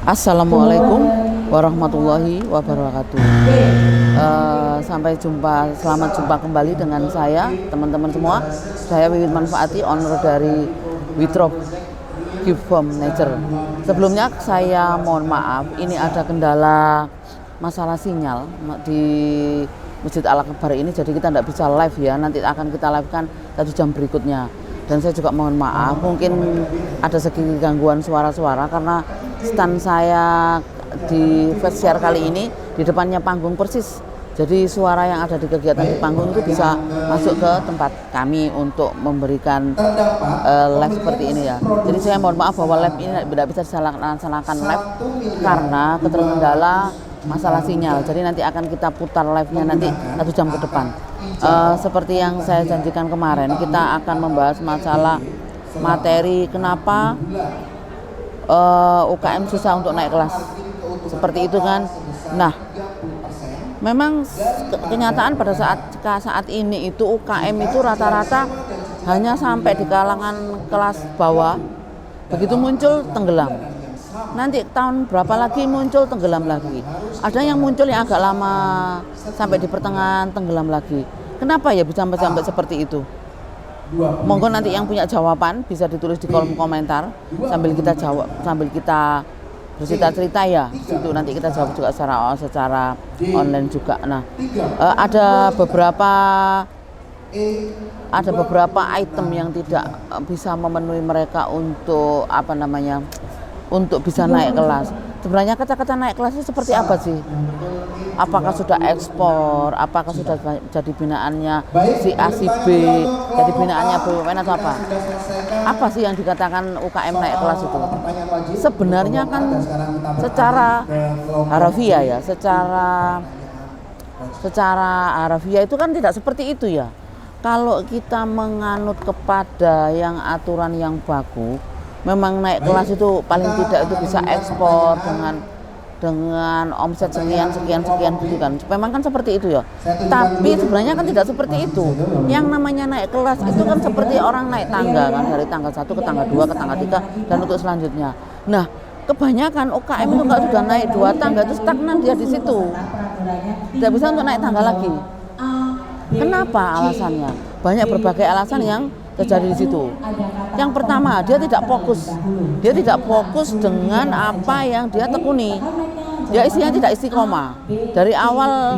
Assalamualaikum warahmatullahi wabarakatuh. Selamat jumpa kembali dengan saya, teman-teman semua. Saya Wiwit Manfaati, owner dari Witrop Gift from Nature. Sebelumnya saya mohon maaf, ini ada kendala masalah sinyal di Masjid Al-Akbar ini, jadi kita tidak bisa live ya. Nanti akan kita live-kan 1 jam berikutnya. Dan saya juga mohon maaf, mungkin ada sedikit gangguan suara-suara karena stand saya di Festiar kali ini di depannya panggung persis. Jadi suara yang ada di kegiatan di panggung itu bisa masuk ke tempat kami untuk memberikan live seperti ini ya. Jadi saya mohon maaf bahwa live ini tidak bisa dilaksanakan live karena terkendala masalah sinyal. Jadi nanti akan kita putar live-nya nanti 1 jam ke depan. Seperti yang saya janjikan kemarin, kita akan membahas masalah materi kenapa UKM susah untuk naik kelas. Seperti itu kan. Nah, memang kenyataan pada saat ini itu UKM itu rata-rata hanya sampai di kalangan kelas bawah. Begitu muncul tenggelam. Nanti tahun berapa lagi muncul tenggelam lagi. Ada yang muncul yang agak lama sampai di pertengahan tenggelam lagi. Kenapa ya bisa sampai seperti itu? Monggo nanti yang punya jawaban bisa ditulis di kolom komentar sambil kita jawab, sambil kita bercerita-cerita ya. Itu nanti kita jawab juga secara online juga. Nah, ada beberapa item yang tidak bisa memenuhi mereka untuk untuk bisa naik kelas. Sebenarnya kata-kata naik kelas itu seperti apa sih? Apakah sudah ekspor? Apakah sudah jadi binaannya si A, si B, jadi binaannya BUMN atau apa? Apa sih yang dikatakan UKM naik kelas itu? Sebenarnya kan secara harafiah ya, secara harafiah itu kan tidak seperti itu ya. Kalau kita menganut kepada yang aturan yang baku, memang naik kelas itu paling tidak itu bisa ekspor dengan omset sekian gitu kan. Memang kan seperti itu ya. Tapi sebenarnya kan tidak seperti itu. Yang namanya naik kelas itu kan seperti orang naik tangga kan, dari tangga 1 ke tangga 2 ke tangga 3 dan untuk selanjutnya. Nah, kebanyakan UKM itu nggak sudah naik 2 tangga itu stagnan dia di situ. Tidak bisa untuk naik tangga lagi. Kenapa alasannya? Banyak berbagai alasan yang terjadi di situ. Yang pertama, dia tidak fokus. Dia tidak fokus dengan apa yang dia tekuni. Dia isinya tidak istiqomah. Dari awal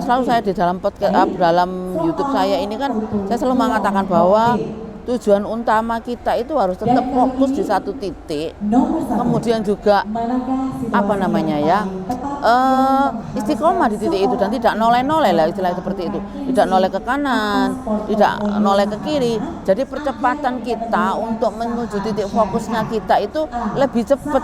selalu saya di dalam podcast, dalam YouTube saya ini kan saya selalu mengatakan bahwa tujuan utama kita itu harus tetap fokus di satu titik. Kemudian juga istiqomah di titik itu dan tidak noleh-noleh lah, istilah seperti itu. Tidak noleh ke kanan, tidak noleh ke kiri. Jadi percepatan kita untuk menuju titik fokusnya kita itu lebih cepat.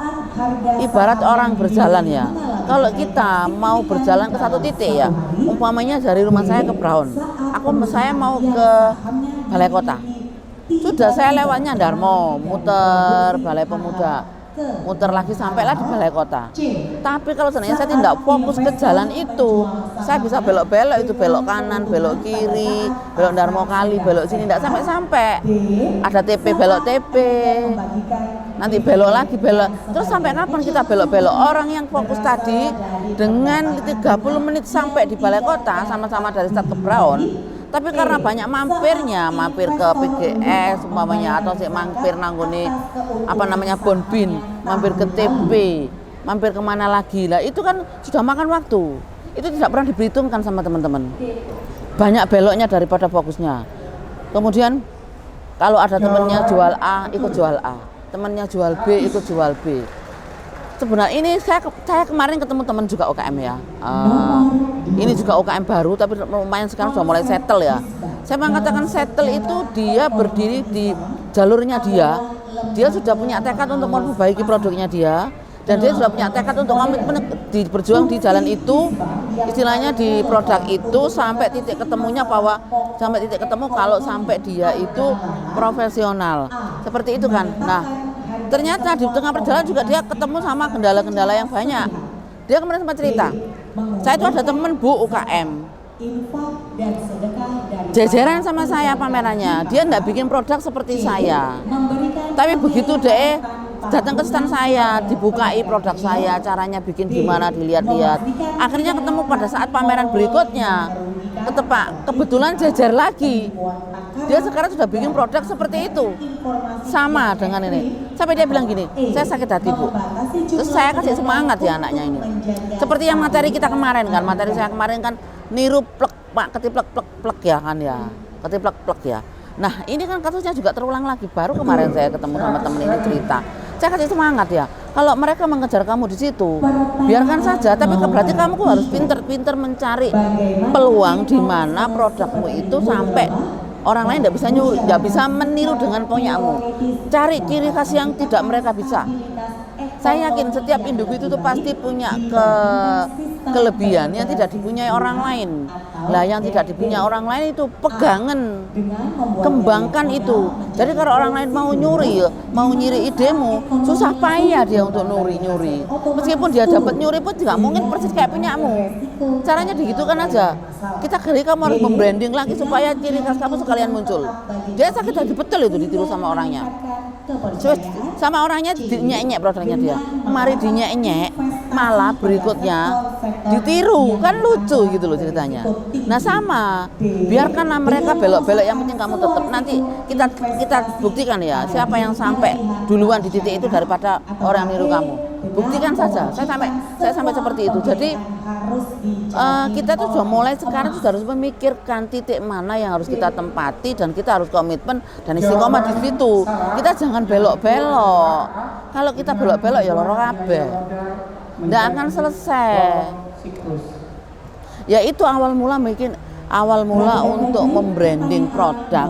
Ibarat orang berjalan ya. Kalau kita mau berjalan ke satu titik ya, umpamanya dari rumah saya ke Brown, saya mau ke Balai Kota. Sudah saya lewatnya Darmo, muter Balai Pemuda, muter lagi sampailah di Balai Kota. Tapi kalau sebenarnya saya tidak fokus ke jalan itu, saya bisa belok-belok itu, belok kanan, belok kiri, belok Darmo Kali, belok sini, tidak sampai-sampai. Ada TP, belok TP, nanti belok lagi, belok. Terus sampai kapan kita belok-belok? Orang yang fokus tadi dengan 30 menit sampai di Balai Kota, sama-sama dari start ke Brown. Tapi karena banyak mampir ke PGS umpamanya, atau mampir nanggone Bonbin, mampir ke TP, mampir kemana lagi lah, itu kan sudah makan waktu. Itu tidak pernah diperhitungkan sama teman-teman. Banyak beloknya daripada fokusnya. Kemudian kalau ada temannya jual A, ikut jual A, temannya jual B, ikut jual B. Sebenarnya ini saya kemarin ketemu teman juga UKM ya. Ini juga UKM baru tapi lumayan sekarang sudah mulai settle ya. Saya mengatakan settle itu dia berdiri di jalurnya dia. Dia sudah punya tekad untuk memperbaiki produknya dia, dan dia sudah punya tekad untuk berjuang di jalan itu, istilahnya di produk itu sampai titik ketemunya kalau sampai dia itu profesional. Seperti itu kan. Nah, ternyata di tengah perjalanan juga dia ketemu sama kendala-kendala yang banyak. Dia kemarin sempat cerita, saya itu ada teman Bu UKM, jejeran sama saya pamerannya. Dia enggak bikin produk seperti saya, tapi begitu deh datang ke stand saya, dibukai produk saya, caranya bikin gimana, dilihat-lihat. Akhirnya ketemu pada saat pameran berikutnya, kebetulan jajar lagi. Dia sekarang sudah bikin produk seperti itu, sama dengan ini. Sampai dia bilang gini, saya sakit hati Bu. Terus saya kasih semangat ya anaknya ini. Seperti yang materi kita kemarin kan, materi saya kemarin kan niru plek Pak, ketiplek plek plek ya kan ya, ketiplek plek ya. Nah ini kan kasusnya juga terulang lagi. Baru kemarin saya ketemu sama temen ini cerita. Saya kasih semangat ya. Kalau mereka mengejar kamu di situ, biarkan saja. Tapi berarti kamu harus pinter-pinter mencari peluang di mana produkmu itu sampai orang lain tidak bisa meniru dengan punyamu. Cari ciri khas yang tidak mereka bisa. Saya yakin setiap individu itu pasti punya kelebihan yang tidak dipunyai orang lain. Lah yang tidak dipunyai orang lain itu pegangan, kembangkan itu. Jadi kalau orang lain mau nyuri idemu, susah payah dia untuk nyuri. Meskipun dia dapat nyuri pun tidak mungkin persis kayak punyamu. Caranya digitukan aja. Kita kamu harus membranding lagi supaya ciri khas kamu sekalian muncul. Dia sakit hati betul itu ditiru sama orangnya. Sama orangnya dinyek-nyek produknya dia. Mari dinyek-nyek, malah berikutnya ditiru, kan lucu gitu loh ceritanya. Nah sama, biarkanlah mereka belok-belok, yang penting kamu tetap. Nanti kita buktikan ya, siapa yang sampai duluan di titik itu daripada orang yang niru kamu. Buktikan saja. Saya sampai seperti itu. Jadi kita tuh sudah mulai sekarang sudah harus memikirkan titik mana yang harus kita tempati dan kita harus komitmen dan istiqomah di situ. Kita jangan belok-belok. Kalau kita belok-belok ya loro kabeh. Nggak akan selesai. Ya itu awal mula untuk membranding produk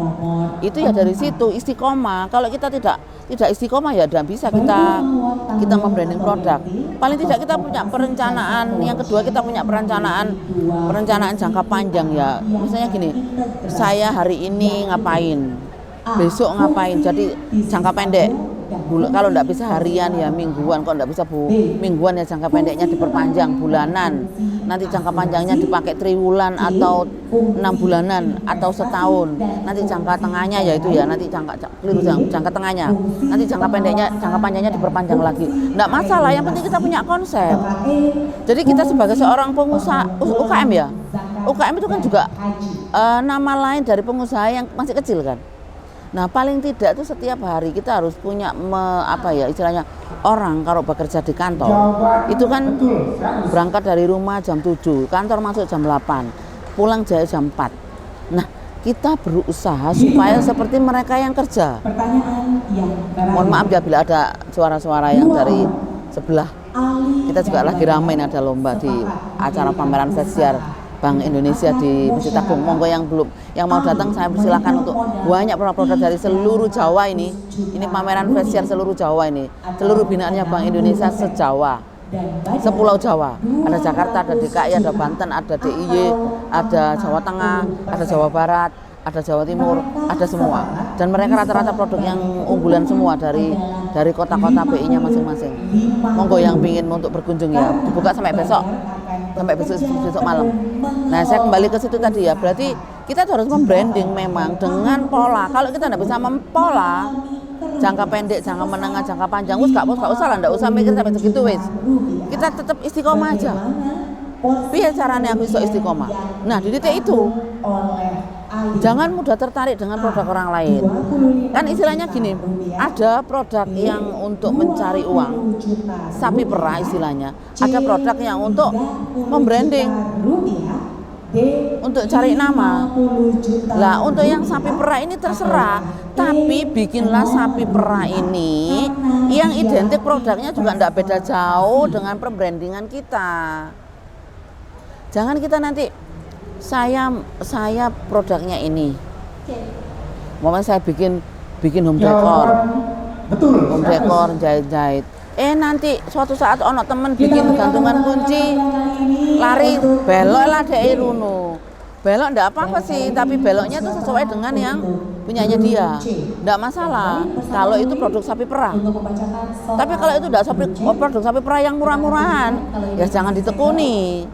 itu ya dari situ istiqomah. Kalau kita tidak istiqomah ya tidak bisa kita membranding produk. Paling tidak kita punya perencanaan. Yang kedua kita punya perencanaan jangka panjang ya. Misalnya gini, saya hari ini ngapain, besok ngapain. Jadi jangka pendek. Kalau enggak bisa harian ya mingguan, kalau enggak bisa mingguan ya jangka pendeknya diperpanjang bulanan. Nanti jangka panjangnya dipakai triwulan atau 6 bulanan atau setahun. Nanti jangka tengahnya ya itu ya, nanti jangka tengahnya. Nanti jangka panjangnya diperpanjang lagi. Enggak masalah, yang penting kita punya konsep. Jadi kita sebagai seorang pengusaha UKM ya. UKM itu kan juga nama lain dari pengusaha yang masih kecil kan. Nah paling tidak itu setiap hari kita harus punya istilahnya orang kalau bekerja di kantor itu kan berangkat dari rumah jam 7, kantor masuk jam 8, pulang jam 4. Nah kita berusaha supaya seperti mereka yang kerja. Mohon maaf ya bila ada suara-suara yang dari sebelah. Kita juga lagi ramein, ada lomba di acara pameran festival Bank Indonesia di Masjid Agung. Monggo yang mau datang saya persilakan untuk banyak produk-produk dari seluruh Jawa ini. Ini pameran festival seluruh Jawa ini. Seluruh binaannya Bank Indonesia se-Jawa. Sepulau Jawa. Ada Jakarta, ada DKI, ada Banten, ada DIY, ada Jawa Tengah, ada Jawa Barat, ada Jawa Timur, ada semua. Dan mereka rata-rata produk yang unggulan semua dari kota-kota BI-nya masing-masing. Monggo yang ingin untuk berkunjung ya, dibuka sampai besok malam. Nah saya kembali ke situ tadi ya, berarti kita harus membranding memang dengan pola. Kalau kita tidak bisa mempola jangka pendek, jangka menengah, jangka panjang, nggak usah mikir sampai segitu wis. Kita tetap istiqomah aja. Biar caranya aku bisa istiqomah. Nah di titik itu jangan mudah tertarik dengan produk orang lain. Kan istilahnya gini, ada produk yang untuk mencari uang, sapi perah istilahnya. Ada produk yang untuk membranding, untuk cari nama. Lah untuk yang sapi perah ini terserah, tapi bikinlah sapi perah ini yang identik produknya juga tidak beda jauh dengan perbrandingan kita. Jangan kita nanti saya produknya ini. Momen saya bikin home decor. Home decor jahit-jahit. Nanti suatu saat ono temen bikin gantungan kunci, lari belok lah dek runo. Belok enggak apa-apa sih, tapi beloknya itu sesuai dengan yang punyanya dia. Enggak masalah kalau itu produk sapi perah. Tapi kalau itu enggak produk sapi perah yang murah-murahan, ya jangan ditekuni.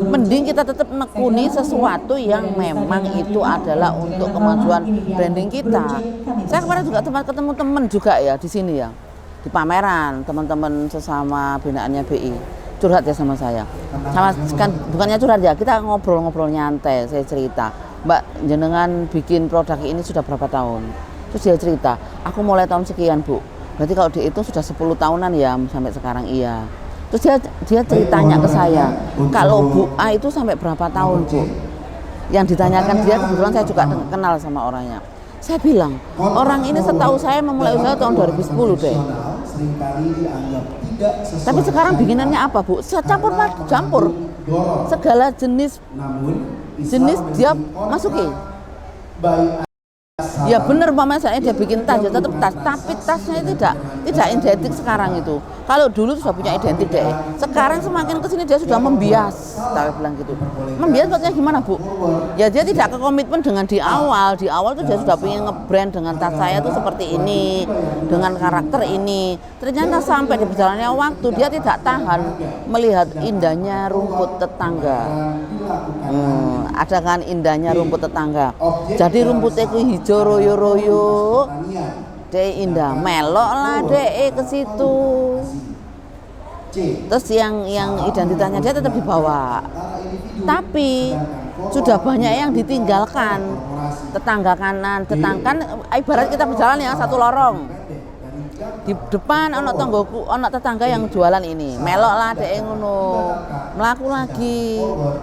Mending kita tetap menekuni sesuatu yang memang itu adalah untuk kemajuan branding kita. Saya kemarin juga ketemu teman juga ya di sini ya. di pameran teman-teman sesama binaannya BI curhat ya sama saya, sama kan bukannya curhat ya, kita ngobrol-ngobrol nyantai, saya cerita, Mbak jenengan bikin produk ini sudah berapa tahun? Terus dia cerita, aku mulai tahun sekian Bu, berarti kalau dihitung sudah 10 tahunan ya sampai sekarang. Iya. Terus dia ceritanya ke saya, kalau Bu A itu sampai berapa tahun Bu? Yang ditanyakan dia, kebetulan saya juga kenal sama orangnya. Saya bilang, orang ini setahu saya memulai usaha tahun 2010 deh. Tapi sekarang bikinannya apa Bu? Saya campur segala jenis dia masuki. Ya benar Mama, saya dia bikin tas ya tetap tas, tapi tasnya tidak identik sekarang itu. Kalau dulu sudah punya identik deh. Sekarang semakin kesini dia sudah membias, saya bilang gitu. Membias maksudnya gimana Bu? Ya dia tidak ke komitmen dengan di awal tuh dia sudah pengen nge-brand dengan tas saya tuh seperti ini, dengan karakter ini. Ternyata sampai di perjalanannya waktu dia tidak tahan melihat indahnya rumput tetangga. Ada kan indahnya rumput tetangga. Jadi rumputnya itu hijau royo-royo, dek indah, melok lah dek ke situ. Terus yang identitasnya dia tetap dibawa, tapi sudah banyak yang ditinggalkan. Tetangga kanan, ibarat kita berjalan ya satu lorong. Di depan ono tetangga yang jualan ini, melok lah dek ngono, melaku lagi.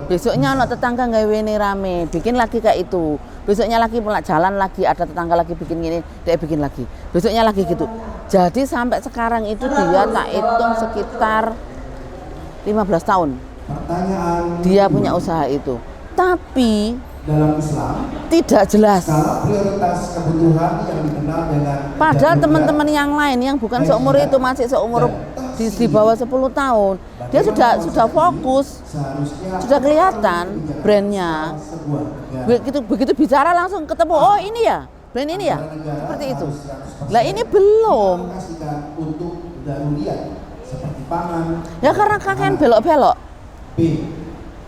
Besoknya ono tetangga gawe rame, bikin lagi kayak itu. Besoknya lagi jalan lagi, ada tetangga lagi bikin gini, dia bikin lagi. Besoknya lagi gitu. Jadi sampai sekarang itu dia tak hitung sekitar 15 tahun. Dia punya usaha itu. Tapi dalam Islam tidak jelas. Prioritas kebutuhan yang dikenal dengan padahal teman-teman yang lain yang bukan seumur itu, masih seumur di bawah 10 tahun, dia sudah fokus, sudah kelihatan brandnya. Begitu bicara langsung ketemu, oh ini ya, brand ini ya, seperti itu. Lah ini belum. Ya karena kakek belok-belok.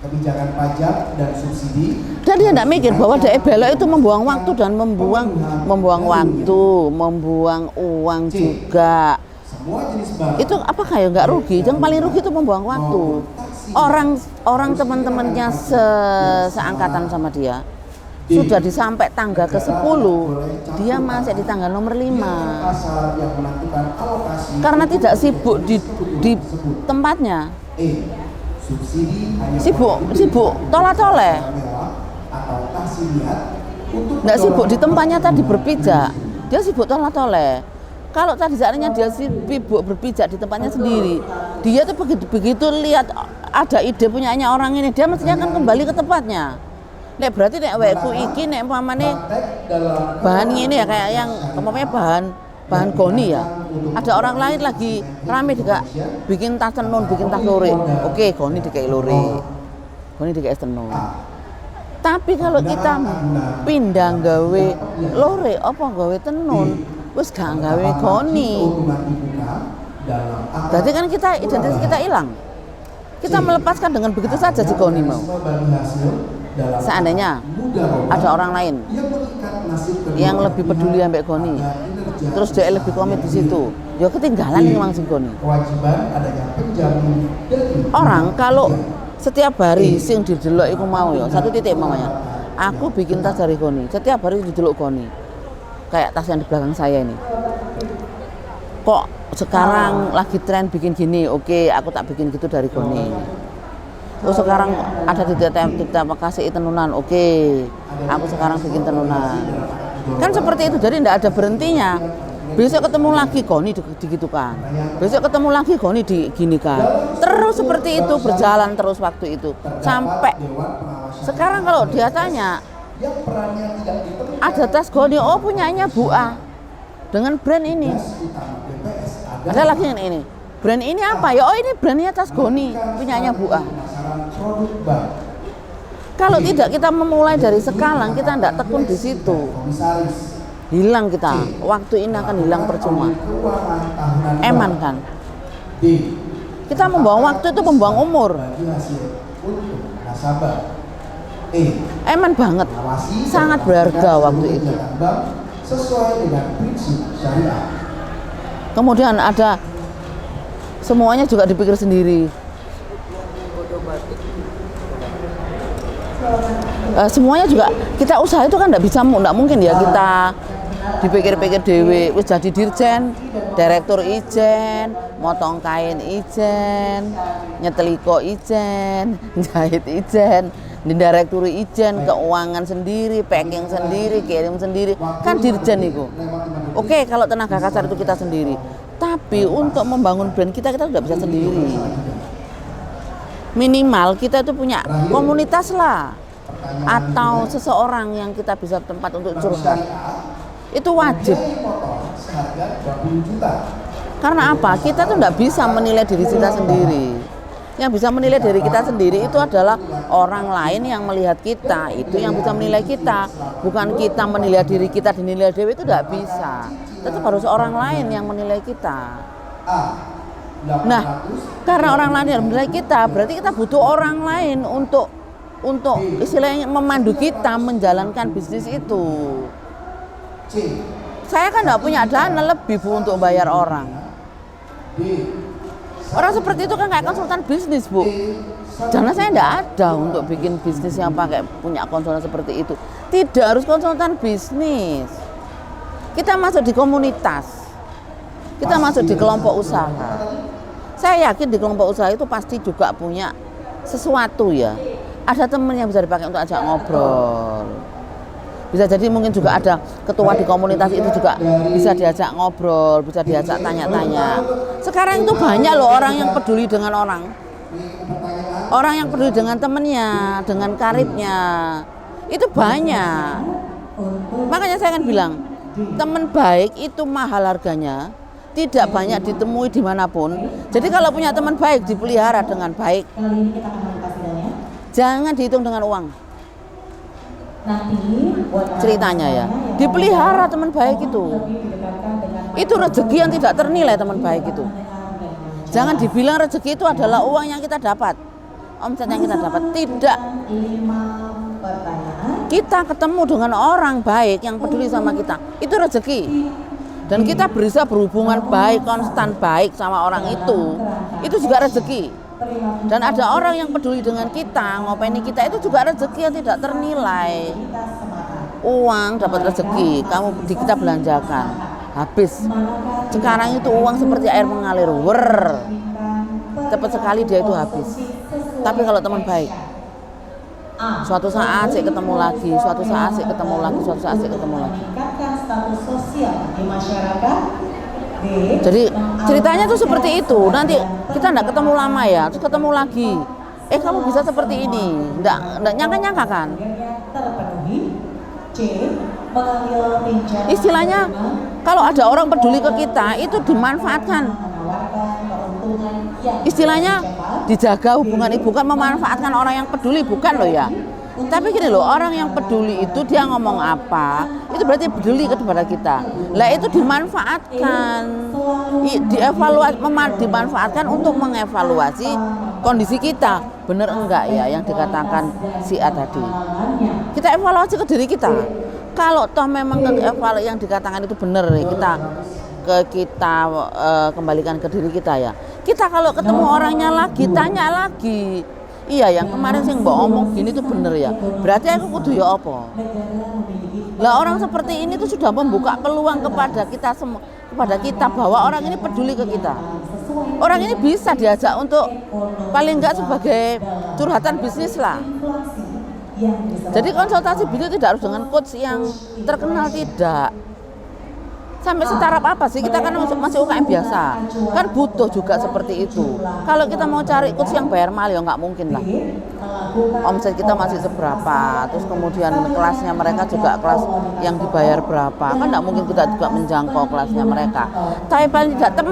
Kebijakan pajak dan subsidi. Dan dia tidak mikir bahwa dia belok itu membuang waktu dan membuang waktu, membuang uang juga. Itu apakah ya nggak rugi? Yang paling rugi itu membuang waktu. Orang teman-temannya seangkatan sama dia sudah disampai tangga ke-10, dia masih di tangga nomor 5 karena tidak sibuk di tempatnya. Sibuk tole-tole, nggak sibuk di tempatnya tadi berpijak, dia sibuk tole-tole. Kalau tadi saatnya dia sibuk berpijak di tempatnya sendiri, dia tuh begitu lihat ada ide punyanya orang ini, dia mestinya akan kembali ke tempatnya. Nek berarti nek weku iki nek umpamane bahan ini ya kayak yang umpamanya bahan goni ya. Ada orang lain lagi rame juga bikin tas tenun, bikin tas lore. Oke, goni dikai lore. Goni dikai tenun. Tapi kalau kita pindah gawe lore apa gawe tenun, wis gak gawe goni. Berarti kan identitas kita hilang. Kita melepaskan dengan begitu saja si goni mau. Seandainya ada orang lain yang lebih peduli ambek goni, terus dia lebih komit di situ, ya ketinggalan nih langsung goni. Orang kalau setiap hari sing didelok iku mau ya, satu titik mamanya. Aku bikin tas dari goni, setiap hari didelok goni. Kayak tas yang di belakang saya ini. Kok sekarang lagi tren bikin gini, oke, aku tak bikin gitu dari goni. Terus sekarang ada di kasih tenunan, oke, aku sekarang bikin tenunan. Kan seperti itu, jadi tidak ada berhentinya. Besok ketemu lagi goni digitukan, besok ketemu lagi goni diginikan. Terus seperti itu berjalan terus waktu itu sampai sekarang kalau dia tanya ada tas goni, oh punyanya Bu A dengan brand ini. Ada lagi yang ini, brand ini apa ya? Oh ini brandnya tas goni punyanya Bu A. Kalau tidak kita memulai dari sekarang, kita tidak tekun di situ, hilang kita. Waktu ini akan hilang percuma. Eman kan? Kita membuang waktu itu membuang umur. Eman banget, sangat berharga waktu itu. Kemudian ada semuanya juga dipikir sendiri. Semuanya juga kita usaha itu kan nggak mungkin ya kita dipikir-pikir dewe, wis jadi dirjen, direktur ijen, motong kain ijen, nyeteliko ijen, jahit ijen, di direktur ijen, keuangan sendiri, packing sendiri, kirim sendiri, kan dirjen itu. Oke, kalau tenaga kasar itu kita sendiri, tapi untuk membangun brand kita nggak bisa sendiri. Minimal kita itu punya komunitas lah, atau seseorang yang kita bisa tempat untuk curhat. Itu wajib. Karena apa? Kita tuh nggak bisa menilai diri kita sendiri. Yang bisa menilai diri kita sendiri itu adalah orang lain yang melihat kita. Itu yang bisa menilai kita. Bukan kita menilai diri kita, dinilai dewi, itu nggak bisa. Tetap harus orang lain yang menilai kita. Nah, karena orang lain yang menilai kita, berarti kita butuh orang lain untuk istilahnya memandu kita menjalankan bisnis itu. Saya kan nggak punya dana lebih Bu untuk bayar orang. Orang seperti itu kan kayak konsultan bisnis Bu. Dana saya nggak ada untuk bikin bisnis yang pakai punya konsultan seperti itu. Tidak harus konsultan bisnis. Kita masuk di komunitas. Kita masuk di kelompok usaha. Saya yakin di kelompok usaha itu pasti juga punya sesuatu ya. Ada teman yang bisa dipakai untuk ajak ngobrol. Bisa jadi mungkin juga ada ketua di komunitas itu juga bisa diajak ngobrol, bisa diajak tanya-tanya. Sekarang itu banyak loh orang yang peduli dengan orang. Orang yang peduli dengan temennya, dengan karibnya. Itu banyak. Makanya saya akan bilang, teman baik itu mahal harganya. Tidak banyak ditemui dimanapun. Jadi kalau punya teman baik, dipelihara dengan baik. Jangan dihitung dengan uang. Ceritanya ya, dipelihara teman baik itu rezeki yang tidak ternilai. Teman baik itu jangan dibilang rezeki itu adalah uang yang kita dapat, omset yang kita dapat. Tidak, kita ketemu dengan orang baik yang peduli sama kita, itu rezeki. Dan kita bisa berhubungan baik, konstan baik sama orang itu juga rezeki. Dan ada orang yang peduli dengan kita, ngopeni kita, itu juga rezeki yang tidak ternilai. Uang dapat rezeki, kita belanjakan, habis. Sekarang itu uang seperti air mengalir, cepat sekali dia itu habis. Tapi kalau teman baik, suatu saat saya ketemu lagi, suatu saat saya ketemu lagi, suatu saat saya ketemu lagi. Jadi ceritanya tuh seperti itu. Nanti kita enggak ketemu lama ya, terus ketemu lagi. Kamu bisa seperti ini. Enggak nyangka-nyangka kan? Istilahnya kalau ada orang peduli ke kita, itu dimanfaatkan. Istilahnya dijaga hubungan itu, bukan memanfaatkan orang yang peduli, bukan loh ya. Tapi gini loh, orang yang peduli itu dia ngomong apa, itu berarti peduli kepada kita. Lah itu dimanfaatkan, dimanfaatkan untuk mengevaluasi kondisi kita. Benar enggak ya yang dikatakan si A tadi. Kita evaluasi ke diri kita. Kalau toh memang yang dikatakan itu benar, kita kembalikan ke diri kita ya. Kita kalau ketemu orangnya lagi, tanya lagi. Iya, yang kemarin sih mbak omong gini tuh bener ya. Berarti aku kudu ya apa? Lah orang seperti ini tuh sudah membuka peluang kepada kita semua, kepada kita bahwa orang ini peduli ke kita. Orang ini bisa diajak untuk paling enggak sebagai curhatan bisnis lah. Jadi konsultasi bisnis tidak harus dengan coach yang terkenal, tidak. Sampai setaraf apa sih? Kita kan masih UKM biasa, kan butuh juga seperti itu. Kalau kita mau cari coach yang bayar mahal ya nggak mungkin lah. Omset kita masih seberapa, terus kemudian kelasnya mereka juga kelas yang dibayar berapa, kan nggak mungkin kita juga menjangkau kelasnya mereka. Tapi paling tidak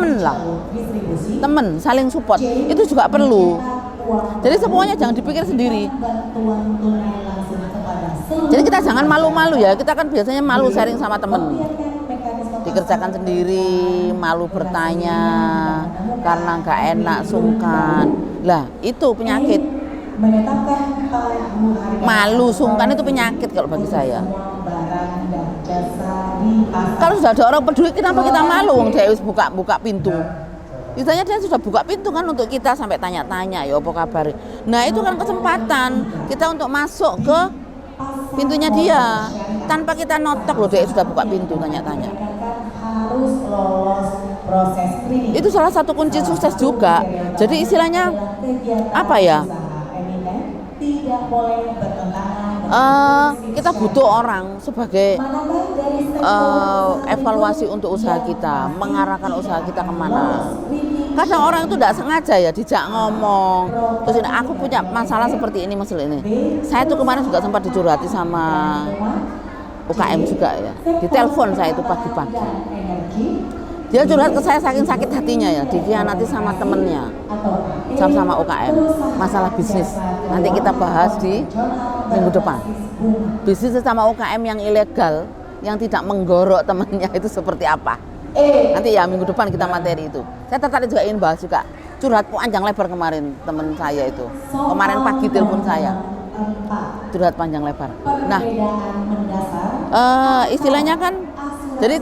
temen saling support itu juga perlu. Jadi semuanya jangan dipikir sendiri. Jadi kita jangan malu-malu ya. Kita kan biasanya malu sharing sama temen. Dikerjakan sendiri, malu bertanya karena nggak enak, sungkan. Lah itu penyakit. Malu, sungkan itu penyakit kalau bagi saya. Kalau sudah ada orang peduli, kenapa kita malu? Wong dia wis buka pintu. Istilahnya dia sudah buka pintu kan untuk kita sampai tanya-tanya, ya apa kabar. Nah itu kan kesempatan kita untuk masuk ke pintunya dia tanpa kita notok loh, dia sudah buka pintu tanya-tanya. Harus lolos proses screening. Itu salah satu kunci sukses juga. Jadi istilahnya apa ya? Tidak boleh bertentangan. Kita butuh orang sebagai evaluasi untuk usaha kita, mengarahkan usaha kita kemana. Kadang orang itu tidak sengaja ya dijak ngomong, terus ini aku punya masalah seperti ini, masalah ini. Saya tuh kemarin juga sempat dicurhati sama UKM juga ya, ditelepon saya itu pagi-pagi. Dia curhat ke saya saking sakit hatinya ya, dikhianati sama temennya, sama UKM, masalah bisnis. Nanti kita bahas di minggu depan. Bisnis sama UKM yang ilegal, yang tidak menggorok temannya itu seperti apa? Nanti ya minggu depan kita materi itu. Saya tertarik juga ingin bahas juga. Curhat panjang lebar kemarin teman saya itu. Kemarin pagi telepon saya. Curhat panjang lebar. Nah, istilahnya kan, jadi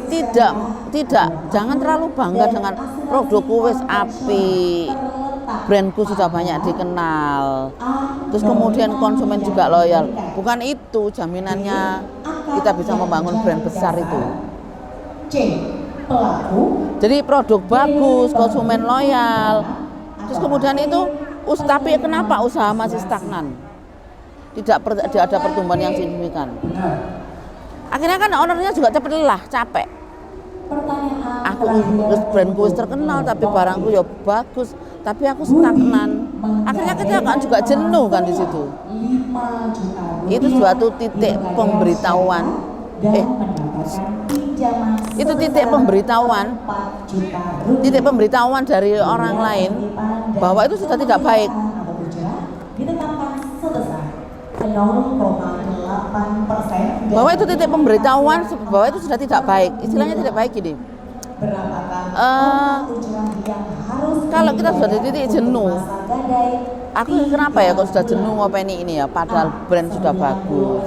tidak jangan terlalu bangga dengan produkku wis api, brandku sudah banyak dikenal, terus kemudian konsumen juga loyal. Bukan itu jaminannya kita bisa membangun brand besar itu. Jadi produk bagus, konsumen loyal, terus kemudian itu tapi kenapa usaha masih stagnan? Tidak ada pertumbuhan yang signifikan. Akhirnya kan ownernya juga cepat lelah, capek. Aku brandku terkenal tapi barangku ya bagus, tapi aku stagnan. Akhirnya kita kan juga jenuh kan di situ. Itu suatu titik pemberitahuan. Itu titik pemberitahuan dari orang lain bahwa itu sudah tidak baik. Bahwa itu titik pemberitahuan bahwa itu sudah tidak baik. Istilahnya tidak baik gini. Kalau kita sudah di titik jenuh, aku kenapa ya kok sudah jenuh ngopeni ini ya, padahal brand sudah bagus,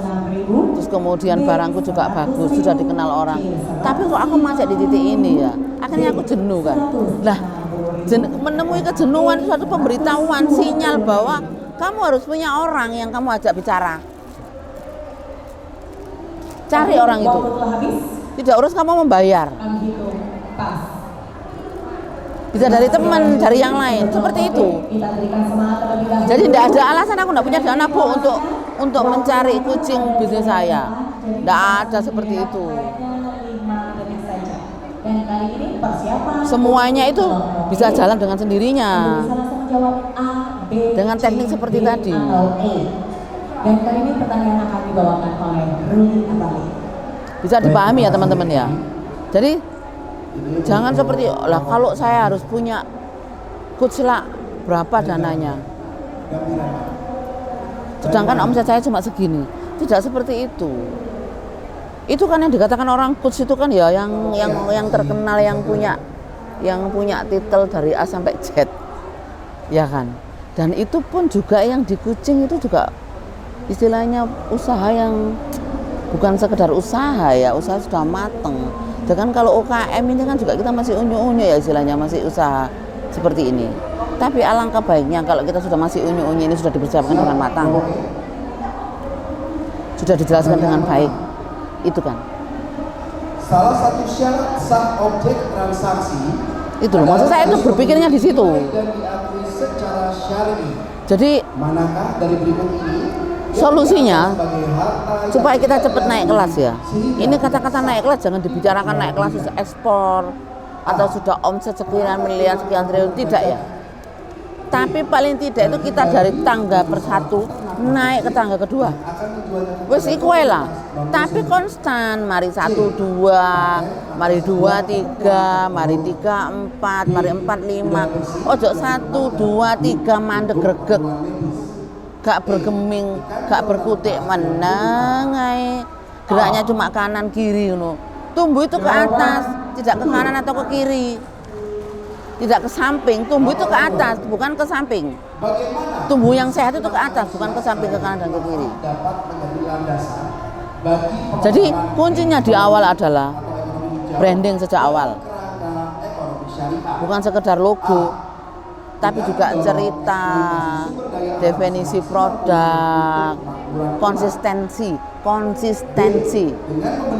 terus kemudian barangku juga bagus, sudah dikenal orang, tapi kok aku masih di titik ini ya, akhirnya aku jenuh kan. Nah, menemui kejenuhan itu suatu pemberitahuan, sinyal bahwa kamu harus punya orang yang kamu ajak bicara. Cari orang itu, tidak urus kamu membayar. Bisa dari teman, dari yang lain, seperti itu. Jadi tidak ada alasan aku tidak punya dana Bu untuk mencari kucing bisnis saya. Tidak ada seperti itu. Semuanya itu bisa jalan dengan sendirinya, dengan teknik seperti tadi. Dan kali ini pertanyaan akan dibawakan oleh Ruli Abali. Bisa dipahami ya teman-teman ya. Jadi jangan seperti lah kalau saya harus punya kuclak berapa dananya, sedangkan omset saya cuma segini. Tidak seperti itu. Itu kan yang dikatakan orang coach itu kan ya yang terkenal, yang punya titel dari A sampai Z, ya kan. Dan itu pun juga yang di Kucing itu juga istilahnya usaha yang bukan sekedar usaha ya, usaha sudah mateng. Dengan kalau UKM ini kan juga kita masih unyu-unyu ya istilahnya, masih usaha seperti ini. Tapi alangkah baiknya kalau kita sudah masih unyu-unyu ini sudah dipersiapkan dengan matang, sudah dijelaskan dengan baik, itu kan. Salah satu syarat sah objek transaksi itu loh, maksud saya itu berpikirnya di situ. Dan diakui secara syar'i. Jadi manakah dari berikut ini solusinya supaya kita cepat naik kelas ya. Ini kata-kata naik kelas jangan dibicarakan naik kelas ekspor atau sudah omset sekian miliar sekian triliun, tidak ya. Tapi paling tidak itu kita dari tangga persatu naik ke tangga kedua. Wes iku lah. Tapi konstan, mari 1, 2, mari 2, 3, mari 3, 4, mari 4, 5. Ojo 1, 2, 3 mandek gregeg. Gak bergeming, gak berkutik meneng ae. Geraknya cuma kanan kiri ngono. Tumbuh itu ke atas, tidak ke kanan atau ke kiri. Tidak ke samping, tumbuh itu ke atas, bukan ke samping. Tumbuh yang sehat itu ke atas, bukan ke samping, ke kanan dan ke kiri. Dapat menjadi landasan bagi Jadi pengembangan kuncinya di awal adalah atau ekonomi hijau branding sejak awal, kerangka ekonomi syariah. bukan sekedar logo, tapi juga cerita, definisi produk, konsistensi.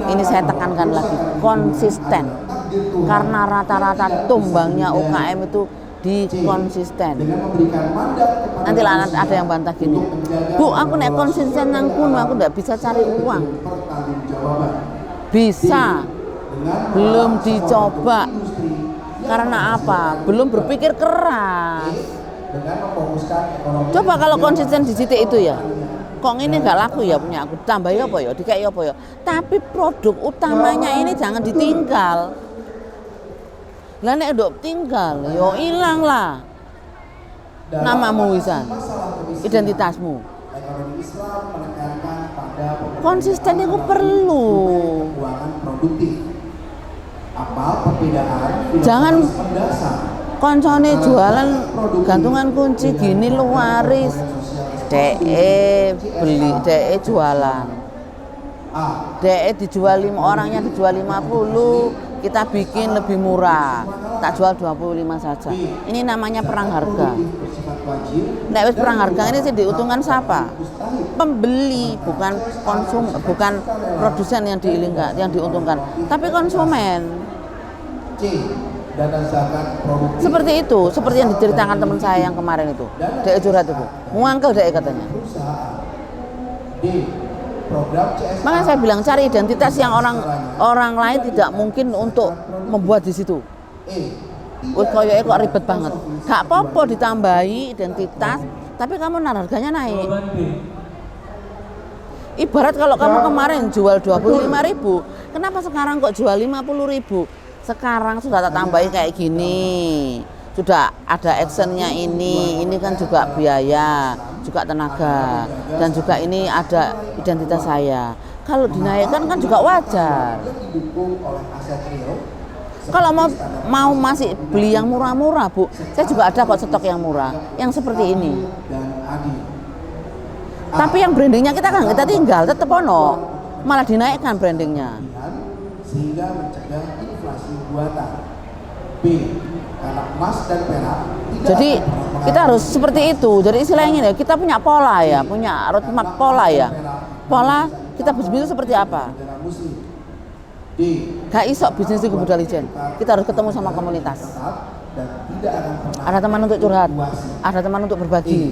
Ini saya tekankan lagi, konsisten. Karena rata-rata tumbangnya UKM itu di konsisten. Dengan memberikan mandat kepada Nanti lah ada yang bantah gini, Bu, aku nek konsisten nang kuno, aku nggak bisa cari uang. pertanggungjawaban. Bisa, Dengan belum dicoba. industri Karena apa? Belum berpikir keras. dengan memfokuskan ekonomi. Coba kalau konsisten di titik itu ya, kok ini nggak laku ya punya aku, tambah apa ya, dikai apa ya. Tapi produk utamanya ini jangan ditinggal. Lah nek nduk tinggal, yo ilang lah. Namamu wisan, identitasmu. Ekonomi Islam menekankan pada Konsisten itu perlu. keuangan produktif. Apa perbedaan Jangan mendasar koncone jualan gantungan kunci gini lu waris. Beli, jualan. DE dijual 5, orangnya dijual 50, kita bikin lebih murah. Tak jual 25 saja. Ini namanya perang harga. bersifat wajib Nek wis perang harga ini sih diuntungkan siapa? Pembeli, bukan bukan produsen yang diuntungkan, tapi konsumen. C. Dana zakat produktif Seperti itu, seperti yang diceritakan teman saya yang kemarin itu. DE curhat itu. Muangkel DE katanya. perusahaan. D. Program CSR. Makanya saya bilang cari identitas yang orang lain tidak mungkin untuk membuat di situ. E. Wih koyoke kok ribet banget. Gak apa-apa ditambahi identitas, tapi kamu harganya naik. Ibarat kalau kamu kemarin jual 25.000, kenapa sekarang kok jual 50.000? Sekarang sudah tak tambahi kayak gini. Sudah ada actionnya ini kan juga biaya, juga tenaga, dan juga ini ada identitas saya. Kalau dinaikkan kan juga wajar. Didukung oleh aset real. Kalau mau masih beli yang murah-murah, Bu, saya juga ada kok stok yang murah, yang seperti ini. Dan adil. Tapi yang brandingnya kita tinggal, tetap ono, malah dinaikkan brandingnya. Sehingga mencegah inflasi buatan. B. Karena emas dan perak tidak Jadi akan pernah kita harus seperti itu. Jadi istilahnya ini, kita punya pola ya, punya roadmap pola ya. Pola kita bisnis seperti apa? negara muslim. D. Gak iso bisnis itu budalijen. Kita harus ketemu sama komunitas. Tetap dan tidak akan pernah Ada teman untuk curhat, ada teman untuk berbagi.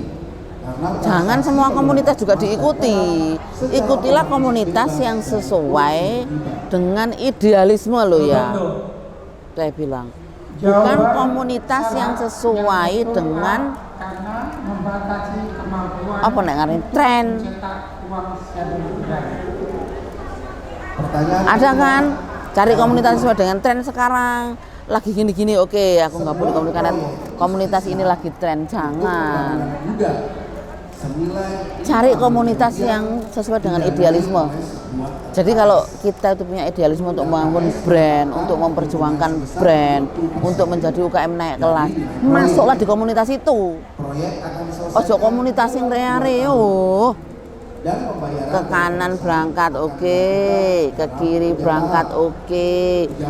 karena Jangan semua komunitas juga diikuti. Ikutilah komunitas yang sesuai dengan idealisme lo ya. Saya bilang, bukan komunitas yang sesuai dengan karena membatasi kemampuan apa nek ngaran tren. mencetak uang secara budaya. pertanyaan Ada kan? Cari komunitas sesuai dengan tren sekarang. Lagi gini-gini, oke, aku nggak boleh komunitas karena komunitas ini lagi tren. Jangan. juga senilai Cari komunitas yang sesuai dengan idealisme. Jadi kalau kita itu punya idealisme untuk membangun brand, untuk memperjuangkan brand, untuk menjadi UKM naik kelas, masuklah di komunitas itu. proyek akan Ojo diselesaikan komunitas yang reare, dan pembayaran ke kanan berangkat oke, ke kiri berangkat oke.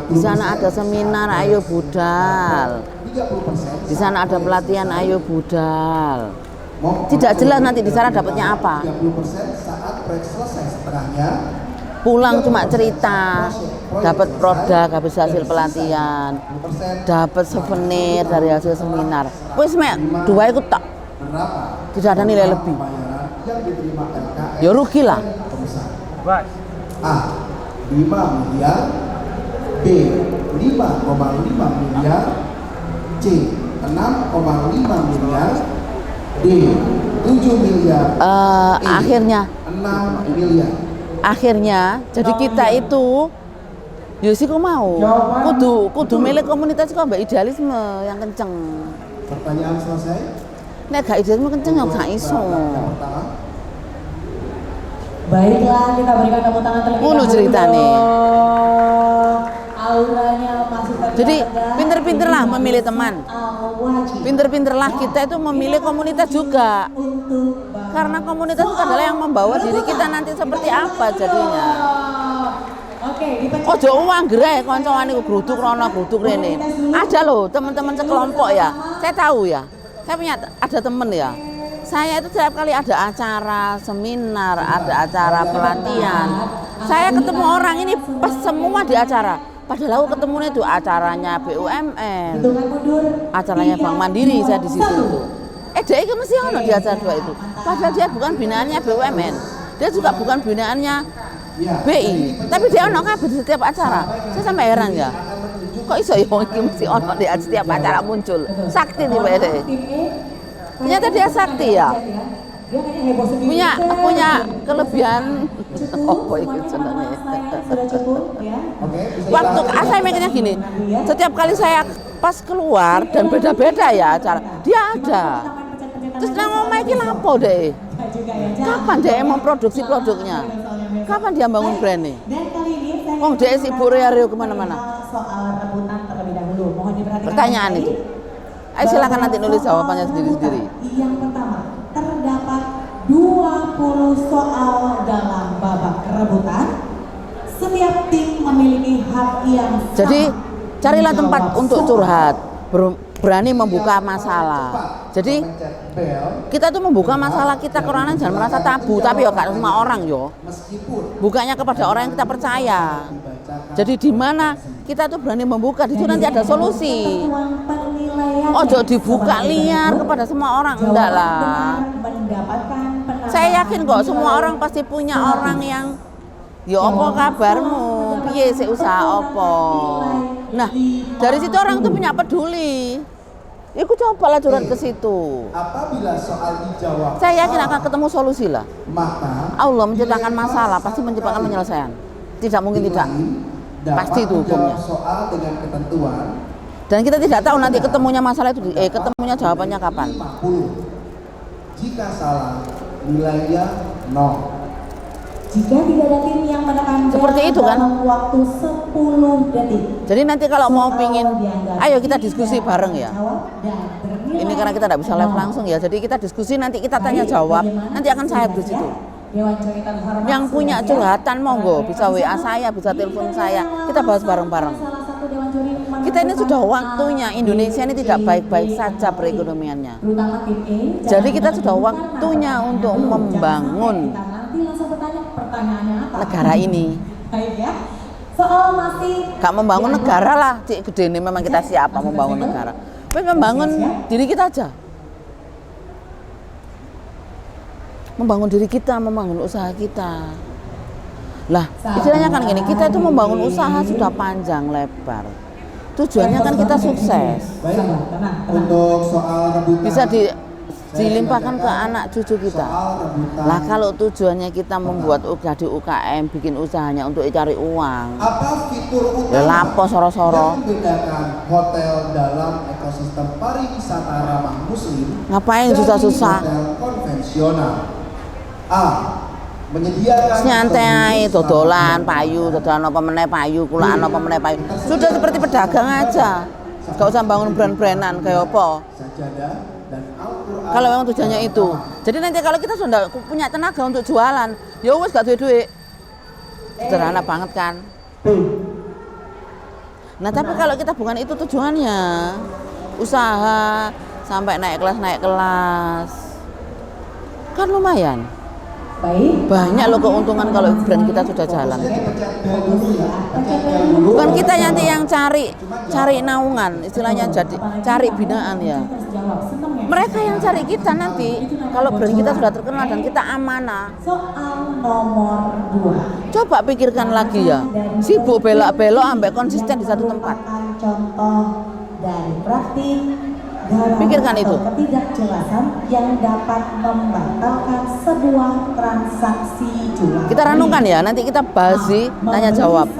Di sana ada seminar, ayo budal. 30% Di sana ada pelatihan, ayo budal. Tidak jelas nanti di sana dapatnya apa. 30% saat proyek selesai, setengahnya Pulang cuma cerita, dapat produk habis hasil pelatihan, 10% dapat souvenir dari hasil seminar. Wis mek dua itu tak, berapa tidak ada nilai lebih. pembayaran yang diterima LKS Ya rugi lah. perusahaan. A. 5 miliar. B. 5,5 miliar. C. 6,5 miliar. D. 7 miliar. E. Akhirnya 6 miliar. jadi kita itu ya sih kok mau kudu milik komunitas kok mbak idealisme yang kenceng. Pertanyaan selesai. Nek gak idealisme kenceng ya gak iso. Yang pertama. Baiklah, kita berikan tepuk tangan terlebih Ngono dahulu ceritane. dong. Auranya masih terlihat Jadi tegar. pinter-pinterlah memilih teman. Al-wajib Pinter-pinterlah kita itu memilih komunitas juga. untuk Karena komunitas itu adalah yang membawa diri kita nanti seperti apa jadinya. Oke, dipencet. Ojo uang gerai koncoan niku gruduk rono gruduk rene. Ada loh teman-teman sekelompok ya. Saya tahu ya. Saya punya ada temen ya. Saya itu setiap kali ada acara seminar, ada acara pelatihan, saya ketemu orang ini pas semua di acara. Padahal aku ketemunya itu acaranya BUMN, Hitungan mundur. acaranya Bank Mandiri, saya di situ itu. Dia itu mesti ono di acara dua itu. Padahal dia bukan binaannya BUMN, dia juga bukan binaannya BI, tapi dia ono kabeh di setiap acara. Saya sampai heran ya. Kok iso ya wong iki mesti ono di setiap acara muncul. Sakti tiba deh. Ternyata dia sakti ya. Dia kayaknya heboh sendiri. Punya kelebihan apa itu Semuanya sebenarnya. sudah cukup ya. Oke, bisa Waktu dibahas. saya mikirnya gini, setiap kali saya pas keluar dan beda-beda ya acara, dia ada. Terus dia ngomong iki lapo deh. Kapan dia memproduksi produknya? Kapan dia bangun brandnya? Dan kali ini saya Oh, dia sibuk reo kemana-mana. soal rebutan terlebih dahulu. Mohon diperhatikan. Pertanyaan baik. itu. Ayo silakan nanti nulis jawabannya sendiri-sendiri. Yang pertama, terdapat 20 soal dalam babak rebutan. Setiap tim memiliki hak yang sama. Jadi carilah menjawab tempat untuk soal. curhat, berani membuka masalah. Jadi Pencet bel, kita tuh membuka masalah kita ke orang lain jangan merasa tabu, tapi ya gak semua orang yo. meskipun Bukanya kepada orang yang kita percaya. dibacakan Jadi di mana kita tuh berani membuka, di situ nanti ada solusi. Ketentuan penilaian Ojo yang dibuka sebagai liar berikut. kepada semua orang, Jawaban enggak lah. benar mendapatkan penambahan Saya yakin kok semua nilai orang pasti punya satu. orang yang ya apa kabarmu, piye sih usaha apa. Nah, dari situ orang tuh punya peduli. Iku cobalah curhat ke situ. apabila soal dijawab Saya yakin salah, akan ketemu solusi lah. maka Allah menciptakan masalah, pasti menciptakan penyelesaian. Tidak mungkin tim tidak. lain dapat Pasti itu menjawab hukumnya. soal dengan ketentuan Dan kita tidak tahu nanti ketemunya masalah itu, ketemunya jawabannya kapan. 50. Jika salah, nilainya 0. Jika tidak ada tim yang menekan Seperti bel itu kan? dalam waktu 10 detik. Jadi nanti kalau mau pingin, Dianggap ayo kita tidak diskusi bareng ya. jawab dan bernilai Ini karena kita tidak bisa live 0. langsung ya, jadi kita diskusi nanti kita tanya Baik, jawab, bagaimana nanti akan saya di situ. Dewan Cerita Terhormat Yang punya sudah curhatan siap. monggo, bisa WA Bersama saya, bisa telepon di saya, tengah kita bahas masa bareng-bareng. salah satu Dewan Juri Kita ini menentukan sudah waktunya, Indonesia ini tidak baik-baik saja A, B, perekonomiannya. terutama tim E. Jadi jangan kita sudah menentukan waktunya nama untuk dulu. Jangan membangun sampai kita nanti langsung bertanya pertanyaannya apa. Negara ini. Baik ya. Soal masih Gak membangun negara lah, cik gede ini memang kita siapa membangun negara. Tapi membangun diri kita aja. Membangun diri kita, membangun usaha kita. Lah, istilahnya kan gini, kita itu membangun usaha sudah panjang lebar. Tujuannya kan kita sukses. Baik, tenang. untuk soal rebutan Bisa dilimpahkan ke anak cucu kita. soal rebutan Lah kalau tujuannya kita membuat jadi UKM, bikin usahanya untuk cari uang. apa fitur utama Ya lapo soro-soro. yang membedakan hotel dalam ekosistem pariwisata ramah muslim Ngapain dari susah-susah? hotel konvensional? A. Menyediakan Nyantai ae service dodolan layanan payu, dodolan apa meneh payu, kulaan apa meneh payu. Sudah seperti pedagang aja. Gak usah bangun brand-brandan kayak apa. sajadah dan Al-Quran. Kalau memang tujuannya itu. Jadi nanti kalau kita sudah punya tenaga untuk jualan, ya wes gak duit-duit. Sederhana banget kan. Nah tapi kalau kita bukan itu tujuannya, usaha sampai naik kelas, kan lumayan. Baik. Banyak loh keuntungan kalau brand kita sudah jalan. Pencet bel dulu ya. Pencet bel dulu. Bukan kita nanti yang cari naungan, istilahnya jadi cari binaan ya. Mereka yang cari kita nanti kalau brand kita sudah terkenal dan kita amanah. Soal nomor 2. Coba pikirkan lagi ya. Sibuk belok-belok ambek konsisten di satu tempat. Merupakan contoh dari praktik Pikirkan itu. ketidakjelasan yang dapat membatalkan sebuah transaksi jual. Kita renungkan ya, nanti kita bahas di tanya jawab.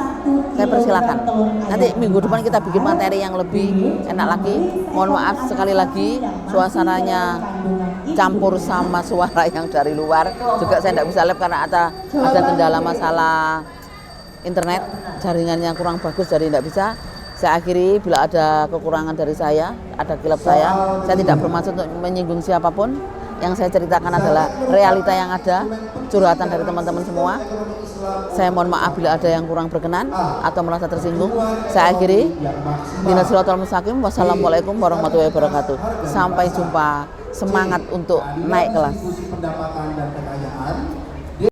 Saya persilakan. Nanti minggu depan kita bikin materi yang lebih enak lagi. Mohon maaf sekali lagi suasananya campur sama suara yang dari luar. Juga saya tidak bisa live karena ada kendala masalah internet, jaringan yang kurang bagus jadi tidak bisa. Saya akhiri, bila ada kekurangan dari saya, ada kilap saya tidak bermaksud untuk menyinggung siapapun. Yang saya ceritakan adalah realita yang ada, curhatan dari teman-teman semua. Saya mohon maaf bila ada yang kurang berkenan atau merasa tersinggung. Saya akhiri. Bina Shiratal Mustaqim. Wassalamualaikum warahmatullahi wabarakatuh. Sampai jumpa. Semangat untuk naik kelas. Pendapatan dan